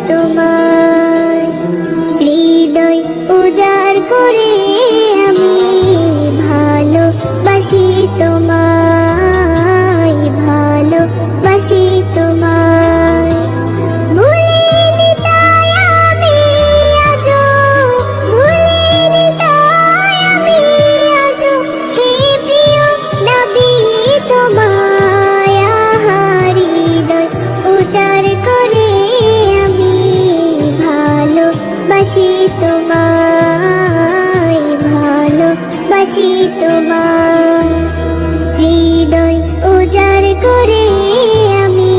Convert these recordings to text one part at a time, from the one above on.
তোমায়, হৃদয় উজাড় করে আমি ভালোবাসি তোমায়, ভালোবাসি তোমায়। ভুলিনি তাই আমি আজো, ভুলিনি তাই আমি আজো, হে প্রিয় নবী তোমায়, হৃদয় উজাড় করে আমি ভালোবাসি তোমায়, ভালোবাসি তোমায়। হৃদয় উজাড় করে আমি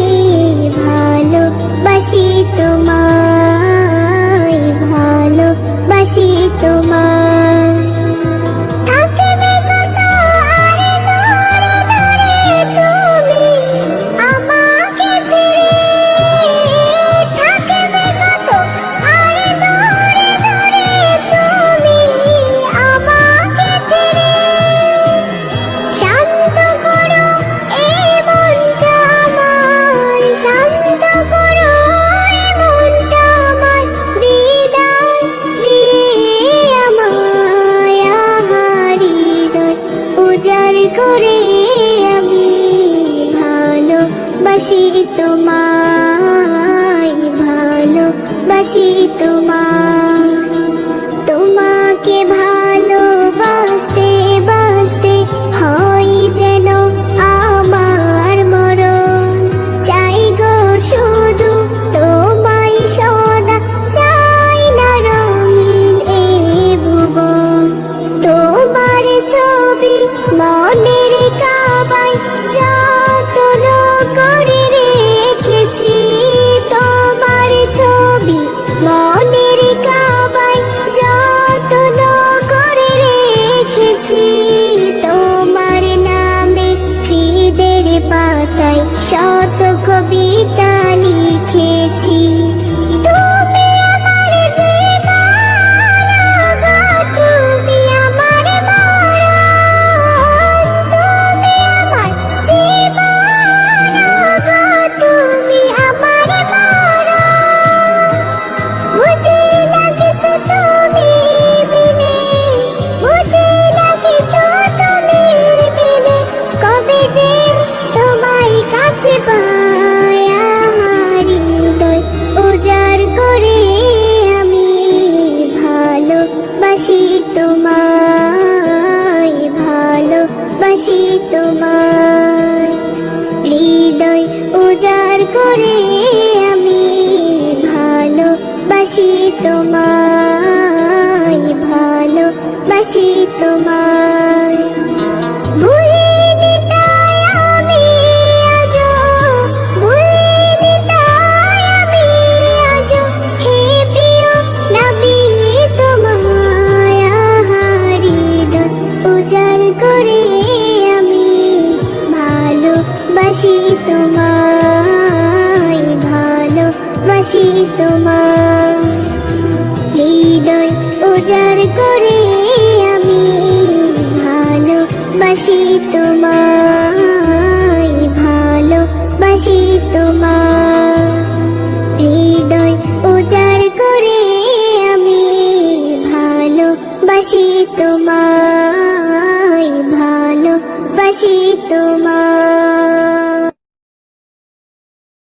ভালোবাসি তোমায়, ভালোবাসি তোমায়। থাকবে কত আরে দূরে দূরে তুমি আমাকে ছেড়ে, থাকবে কত আরে দূরে দূরে তুমি আমাকে ছেড়ে। শান্ত করো এই মনটা আমার, শান্ত করো এই মনটা আমার, দিদার দিয়ে আমায়, হৃদয় উজাড় করে আমি ভালোবাসি তোমায়, ভালোবাসি তোমায়। তোমাকে ভালোবাসতে বাসতে হয় যেন আমার মরণ, চাই গো শুধু তোমায় সদা, চাই না রঙিন এ ভুবন। তোমার ছবি মনের কাবায় যত্ন করে রেখেছি, তোমার ছবি মনের কাবায় যত্ন করে রেখেছি। তোমার নামে হৃদের পাতায় শত কবিতা লিখেছি। তুমি আমার জীবন গো, তুমি আমার মরণ, তুমি আমার জীবন গো, তুমি আমার মরণ। বুঝি না কিছু তুমি বিনে, বুঝি না কিছু তুমি বিনে, কবে যে তোমায় কাছে পাই, হৃদয় উজাড় করে আমি ভালোবাসি তোমায়, ভালোবাসি তোমায়। হৃদয় উজাড় করে আমি ভালোবাসি তোমায়, ভালোবাসি তোমায়। ভুলিনি তাই আমি আজো, ভুলিনি তাই আমি আজো, হে প্রিয় নবী তোমায়, হৃদয় উজাড় করে আমি ভালোবাসি তোমায়, ভালোবাসি তোমায়। হৃদয় উজাড় করে আমি ভালোবাসি তোমায়, ভালোবাসি তোমায়। হৃদয় উজাড় করে আমি ভালোবাসি তোমায়, ভালোবাসি তোমায়।